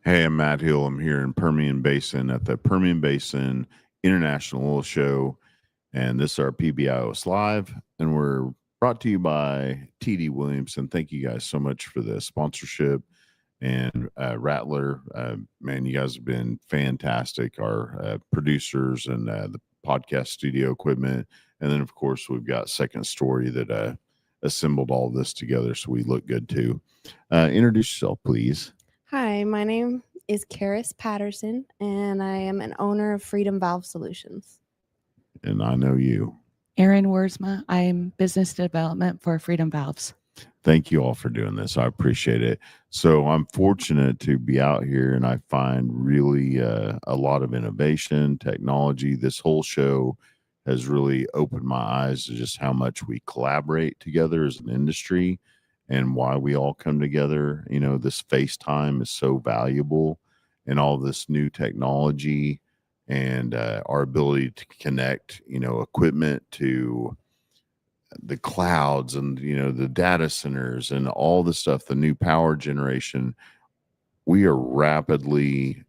Hey, I'm Matt Hill. I'm here in Permian Basin at the Permian Basin International Oil Show, and this is our PBIOS Live, and we're brought to you by TD Williamson. Thank you guys so much for the sponsorship. And Rattler, man, you guys have been fantastic. Our producers and the podcast studio equipment. And then, of course, we've got Second Story that assembled all this together so we look good too. Introduce yourself, please. Hi, my name is CHARIS Patterson, and I am an owner of Freedom Valve Solutions. And I know you. ERIN WIERSMA. I'm business development for Freedom Valves. Thank you all for doing this. I appreciate it. So I'm fortunate to be out here, and I find really a lot of innovation, technology. This whole show has really opened my eyes to just how much we collaborate together as an industry and why we all come together. You know, this FaceTime is so valuable, and all this new technology and our ability to connect, equipment to the clouds and the data centers and all the stuff, the new power generation. We are rapidly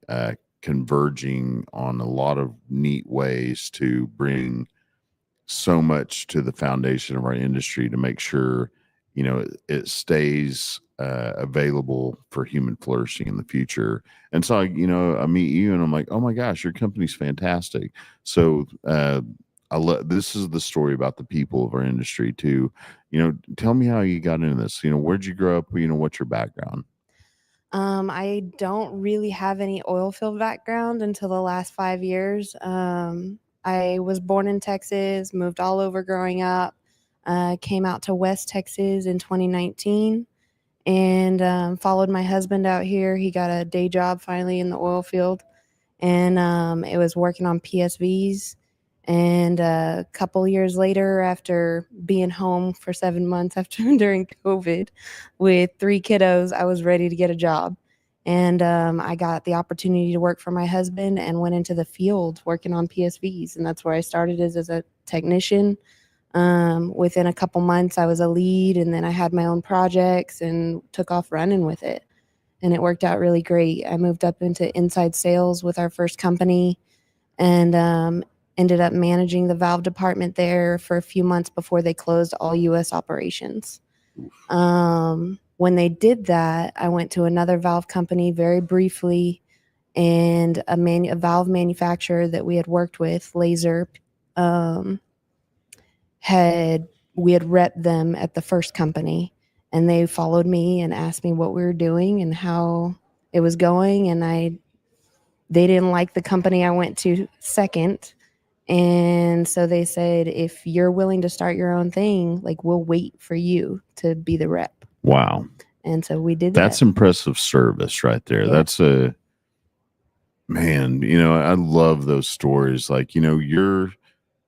converging on a lot of neat ways to bring so much to the foundation of our industry to make sure it stays available for human flourishing in the future. And so I meet you and I'm like, oh my gosh, your company's fantastic. So this is the story about the people of our industry too. Tell me how you got into this. Where'd you grow up? What's your background? I don't really have any oil field background until the last 5 years. I was born in Texas, moved all over growing up, came out to West Texas in 2019, and followed my husband out here. He got a day job finally in the oil field, and it was working on PSVs. And a couple years later, after being home for 7 months during COVID with 3 kiddos, I was ready to get a job. And I got the opportunity to work for my husband and went into the field working on PSVs. And that's where I started as a technician. Within a couple months, I was a lead, and then I had my own projects and took off running with it. And it worked out really great. I moved up into inside sales with our first company, and ended up managing the valve department there for a few months before they closed all U.S. operations. When they did that, I went to another valve company very briefly, and a valve manufacturer that we had worked with, Laser, we had repped them at the first company, and they followed me and asked me what we were doing and how it was going, and they didn't like the company I went to second. And so they said, if you're willing to start your own thing, we'll wait for you to be the rep. Wow. And so we did that. That's impressive service right there. Yeah. That's man, I love those stories. You're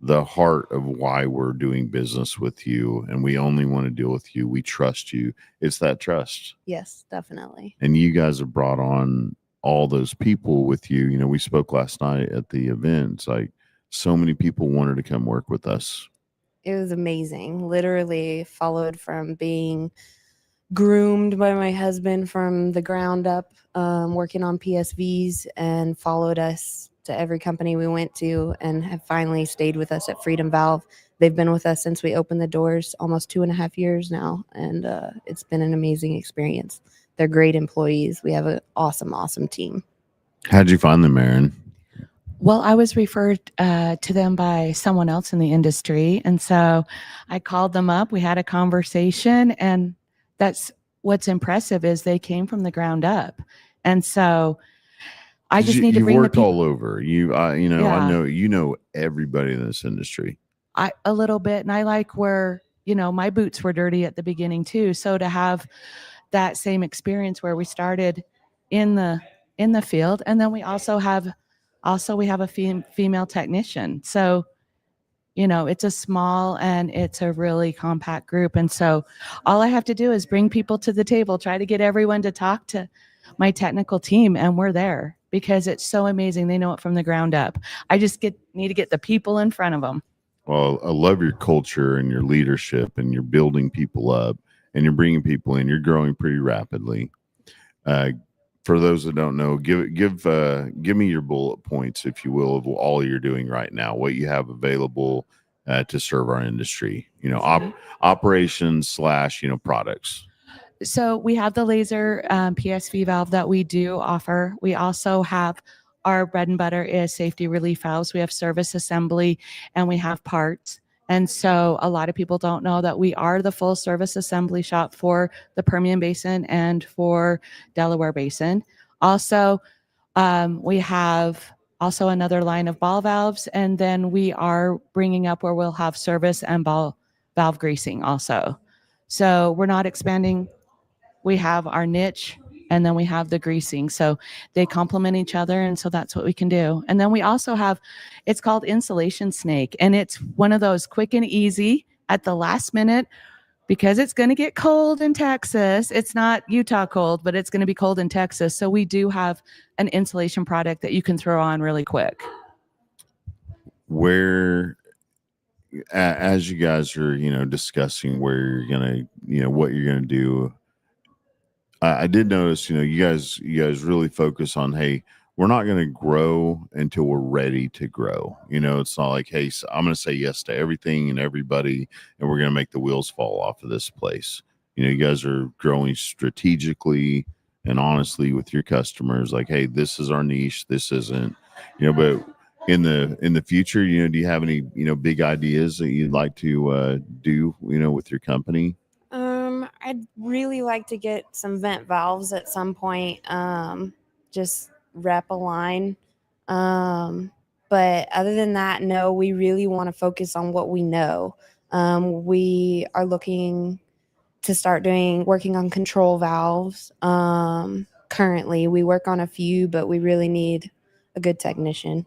the heart of why we're doing business with you, and we only want to deal with you. We trust you. It's that trust. Yes, definitely. And you guys have brought on all those people with you. We spoke last night at the event. It's so many people wanted to come work with us. It was amazing. Literally followed from being groomed by my husband from the ground up, working on PSVs, and followed us to every company we went to, and have finally stayed with us at Freedom Valve. They've been with us since we opened the doors, almost 2.5 years now, and it's been an amazing experience. They're great employees. We have an awesome team. How'd you find them, ERIN? Well, I was referred to them by someone else in the industry. And so I called them up. We had a conversation, and that's what's impressive is they came from the ground up. And so I just need to bring the people. You worked all over. I know everybody in this industry. A little bit. And I like where, my boots were dirty at the beginning too. So to have that same experience where we started in the field, and then we also have a female technician. So, it's a small and it's a really compact group. And so all I have to do is bring people to the table, try to get everyone to talk to my technical team, and we're there because it's so amazing. They know it from the ground up. I just need to get the people in front of them. Well, I love your culture and your leadership, and you're building people up, and you're bringing people in. You're growing pretty rapidly. for those that don't know, give me your bullet points, if you will, of all you're doing right now, what you have available to serve our industry. Operations / products. So we have the laser PSV valve that we do offer. We also have our bread and butter is safety relief valves. We have service assembly and we have parts. And so a lot of people don't know that we are the full service assembly shop for the Permian Basin and for Delaware Basin. Also, we have also another line of ball valves, and then we are bringing up where we'll have service and ball valve greasing also. So we're not expanding. We have our niche, and then we have the greasing. So they complement each other, and so that's what we can do. And then we also have, it's called Insulation Snake, and it's one of those quick and easy at the last minute, because it's going to get cold in Texas. It's not Utah cold, but it's going to be cold in Texas. So we do have an insulation product that you can throw on really quick. Where, as you guys are, discussing where you're going to, what you're going to do, I did notice, you guys really focus on, hey, we're not going to grow until we're ready to grow. It's not like, hey, so I'm going to say yes to everything and everybody, and we're going to make the wheels fall off of this place. You guys are growing strategically and honestly with your customers. Like, hey, this is our niche. This isn't, but in the future, do you have any, big ideas that you'd like to do, with your company? I'd really like to get some vent valves at some point. Just rep a line. But other than that, no, we really want to focus on what we know. We are looking to start working on control valves. Currently, we work on a few, but we really need a good technician.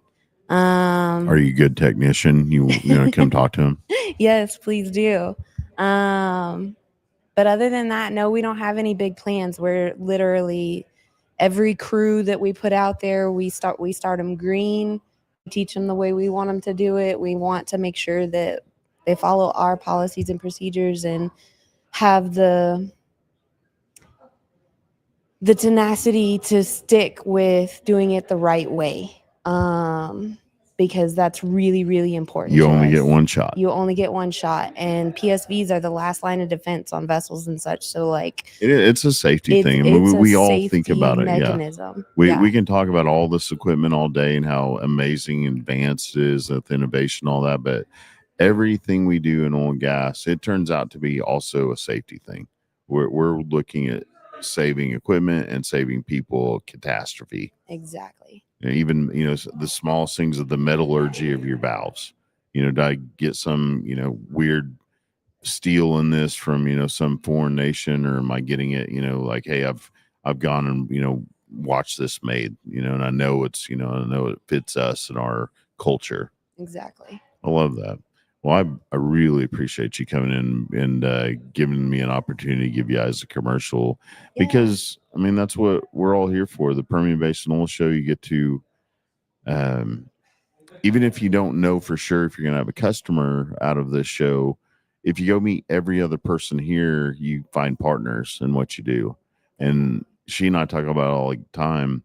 Are you a good technician? You want to come talk to him? Yes, please do. But other than that, no, we don't have any big plans. We're literally, every crew that we put out there, we start them green, teach them the way we want them to do it. We want to make sure that they follow our policies and procedures and have the tenacity to stick with doing it the right way. Because that's really, really important. You only get one shot. You only get one shot. And PSVs are the last line of defense on vessels and such. So, like, it's a safety thing. I mean, we all think about it. Mechanism. Yeah. We can talk about all this equipment all day and how amazing and advanced it is with innovation, all that. But everything we do in oil and gas, it turns out to be also a safety thing. We're looking at saving equipment and saving people catastrophe. Exactly. Even, the small things of the metallurgy of your valves. Did I get some, weird steel in this from, some foreign nation, or am I getting it, like, hey, I've gone and, watched this made, and I know it's, I know it fits us and our culture. Exactly. I love that. Well, I really appreciate you coming in and giving me an opportunity to give you guys a commercial, because I mean, that's what we're all here for. The Permian Basin Oil Show. You get to, even if you don't know for sure if you're going to have a customer out of this show, if you go meet every other person here, you find partners in what you do. And she and I talk about it all the time.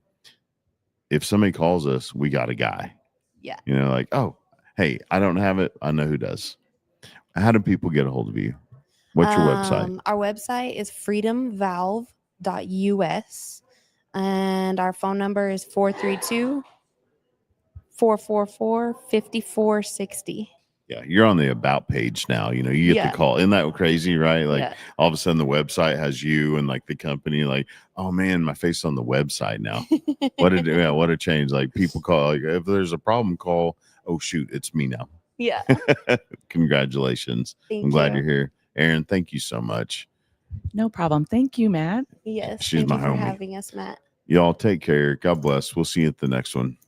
If somebody calls us, we got a guy. Yeah. Like, oh, hey, I don't have it. I know who does. How do people get a hold of you? What's your website? Our website is freedomvalve.us, and our phone number is 432-444-5460. Yeah, you're on the about page now. You get the call. Isn't that crazy, right? Like, all of a sudden the website has you and like the company, like, oh man, my face on the website now. What a change. Like, people call, like, if there's a problem, call, oh shoot, it's me now. Yeah. Congratulations. I'm glad you're here. Erin, thank you so much. No problem. Thank you, Matt. Yes. She's thank my you for homie. having us, Matt. Y'all take care. God bless. We'll see you at the next one.